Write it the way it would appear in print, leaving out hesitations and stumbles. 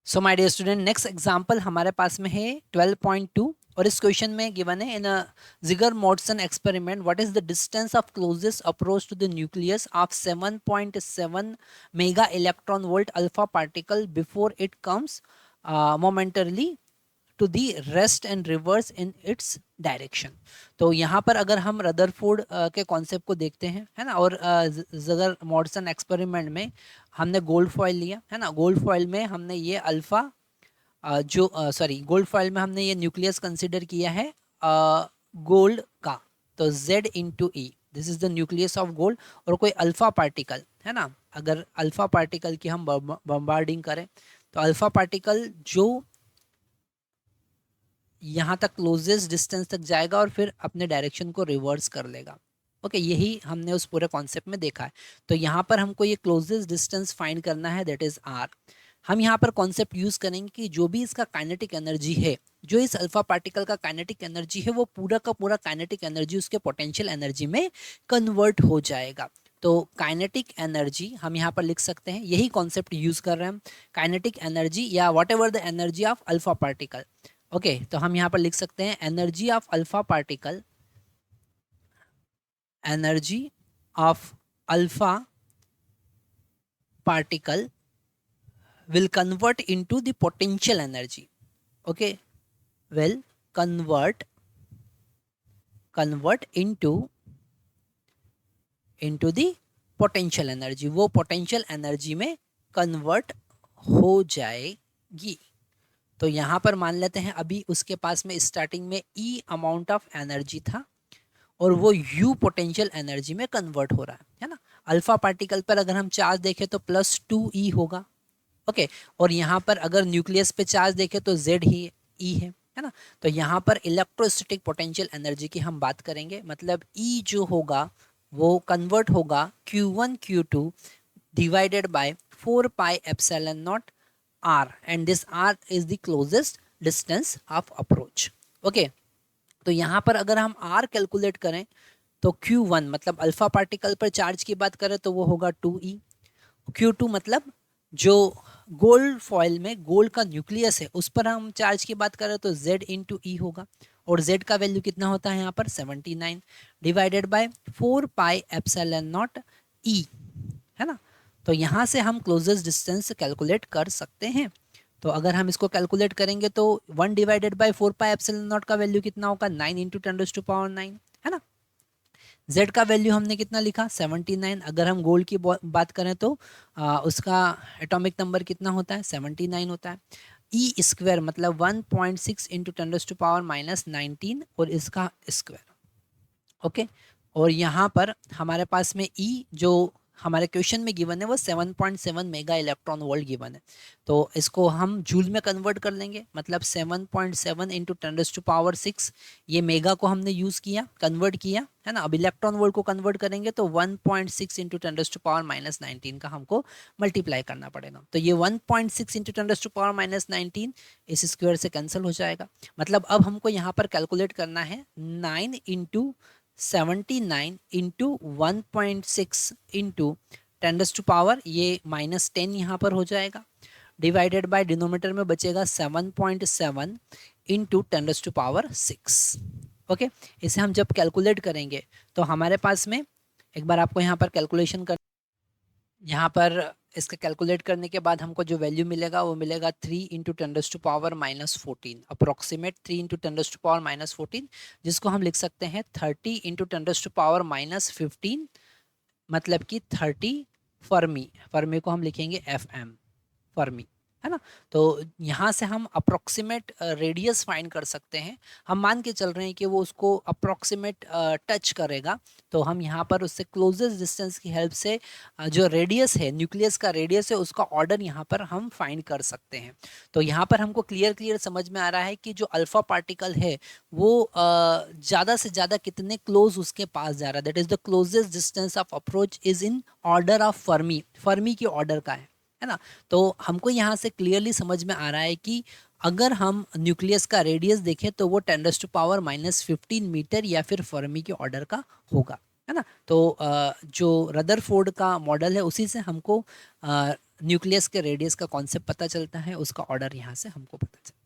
So my dear student, next example हमारे पास में है 12.2 और इस क्वेश्चन में गिवन है in a Geiger Marsden experiment what is the distance of closest approach to the nucleus of 7.7 mega electron volt alpha particle before it comes momentarily to the rest and reverse in its direction. तो यहाँ पर अगर हम Rutherford के concept को देखते हैं, है ना, और जगर मॉडसन एक्सपेरिमेंट में हमने गोल्ड फॉइल लिया, है ना। गोल्ड फॉइल में हमने ये अल्फा गोल्ड फॉइल में हमने ये न्यूक्लियस कंसिडर किया है गोल्ड का। तो Z into E, this is the nucleus of gold. और कोई अल्फा पार्टिकल, है ना, अगर अल्फा पार्टिकल की हम बम्बार्डिंग करें तो अल्फा पार्टिकल जो यहाँ तक क्लोजेस्ट डिस्टेंस तक जाएगा और फिर अपने डायरेक्शन को रिवर्स कर लेगा। ओके, यही हमने उस पूरे कॉन्सेप्ट में देखा है। तो यहाँ पर हमको ये क्लोजेस्ट डिस्टेंस फाइंड करना है, दैट इज आर। हम यहाँ पर कॉन्सेप्ट यूज करेंगे कि जो भी इसका काइनेटिक एनर्जी है, जो इस अल्फा पार्टिकल का काइनेटिक एनर्जी है, वो पूरा का पूरा काइनेटिक एनर्जी उसके पोटेंशियल एनर्जी में कन्वर्ट हो जाएगा। तो काइनेटिक एनर्जी हम यहाँ पर लिख सकते हैं, यही कॉन्सेप्ट यूज कर रहे हैं हम, काइनेटिक एनर्जी या what ever the energy of alpha particle. Okay, तो हम यहाँ पर लिख सकते हैं energy of alpha particle, energy of alpha particle will convert into the potential energy. Okay, will convert into the potential energy, वो potential energy में convert हो जाएगी। तो यहाँ पर मान लेते हैं अभी उसके पास में स्टार्टिंग में E अमाउंट ऑफ एनर्जी था और वो U पोटेंशियल एनर्जी में कन्वर्ट हो रहा है ना। अल्फा पार्टिकल पर अगर हम चार्ज देखें तो +2E होगा। ओके, और यहाँ पर अगर न्यूक्लियस पे चार्ज देखें तो Z ही E है ना। तो यहाँ पर इलेक्ट्रोस्टैटिक पोटेंशियल एनर्जी की हम बात करेंगे, मतलब E जो होगा वो कन्वर्ट होगा Q1 Q2 divided by 4 pi epsilon not R, and this R is the closest distance of approach. Okay, तो यहाँ पर अगर हम R कैलकुलेट करें तो Q1 मतलब अल्फा पार्टिकल पर चार्ज की बात करें तो वो होगा 2E। Q2 मतलब जो गोल्ड फॉइल में गोल्ड का न्यूक्लियस है उस पर हम चार्ज की बात करें तो Z इंटू ई होगा, और Z का वैल्यू कितना होता है यहाँ पर 79 divided by 4 pi epsilon not E, है ना। तो यहाँ से हम क्लोजेस्ट डिस्टेंस कैलकुलेट कर सकते हैं। तो अगर हम इसको कैलकुलेट करेंगे तो 1 divided by 4 pi epsilon not का वैल्यू कितना होगा 9 इंटू 10⁻⁹, है ना। Z का वैल्यू हमने कितना लिखा 79। अगर हम गोल्ड की बात करें तो उसका एटॉमिक नंबर कितना होता है 79 होता है। ई स्क्वायर मतलब 1.6 इंटू 10⁻⁻19 और इसका स्क्वायर। ओके, और यहाँ पर हमारे पास में ई जो हमारे क्वेश्चन में गिवन है वो 7.7 मेगा इलेक्ट्रॉन वोल्ट गिवन है। तो इसको हम जूल में कन्वर्ट कर लेंगे, मतलब 7.7 इंटू 10⁻⁶, ये मेगा को हमने यूज़ किया, कन्वर्ट किया, है ना। अब इलेक्ट्रॉन वोल्ट को कन्वर्ट करेंगे तो 1.6 इंटू 10⁻⁻19 का हमको मल्टीप्लाई करना पड़ेगा। तो ये 1.6 इंटू 10⁻⁻19 इस स्क्वायर से कैंसिल हो जाएगा। मतलब अब हमको यहाँ पर कैलकुलेट करना है 9 इंटू 79 इंटू 1.6 इंटू 10⁻, ये -10 यहाँ पर हो जाएगा, डिवाइडेड बाय डिनोमीटर में बचेगा 7.7 इंटू 10⁻⁶। ओके, इसे हम जब कैलकुलेट करेंगे तो हमारे पास में, एक बार आपको यहाँ पर कैलकुलेशन कर, यहाँ पर इसका कैलकुलेट करने के बाद हमको जो वैल्यू मिलेगा वो मिलेगा 3 इंटू 10⁻⁻14, अप्रोक्सीमेट 3 इंटू 10⁻⁻14, जिसको हम लिख सकते हैं 30 इंटू 10⁻⁻15, मतलब कि 30 फर्मी। फर्मी को हम लिखेंगे FM, फर्मी, है ना। तो यहाँ से हम अप्रोक्सीमेट रेडियस फाइंड कर सकते हैं। हम मान के चल रहे हैं कि वो उसको अप्रोक्सीमेट टच करेगा, तो हम यहाँ पर उससे क्लोजेस्ट डिस्टेंस की हेल्प से जो रेडियस है, न्यूक्लियस का रेडियस है, उसका ऑर्डर यहाँ पर हम फाइंड कर सकते हैं। तो यहाँ पर हमको क्लियर समझ में आ रहा है कि जो अल्फा पार्टिकल है वो ज़्यादा से ज़्यादा कितने क्लोज उसके पास जा रहा है, that is the closest distance of approach is in order of Fermi, Fermi की ऑर्डर का है ना। तो हमको यहाँ से क्लियरली समझ में आ रहा है कि अगर हम न्यूक्लियस का रेडियस देखें तो वो 10⁻⁻15 मीटर या फिर फर्मी के ऑर्डर का होगा, है ना। तो जो रदरफोर्ड का मॉडल है उसी से हमको न्यूक्लियस के रेडियस का कॉन्सेप्ट पता चलता है, उसका ऑर्डर यहाँ से हमको पता चलता है।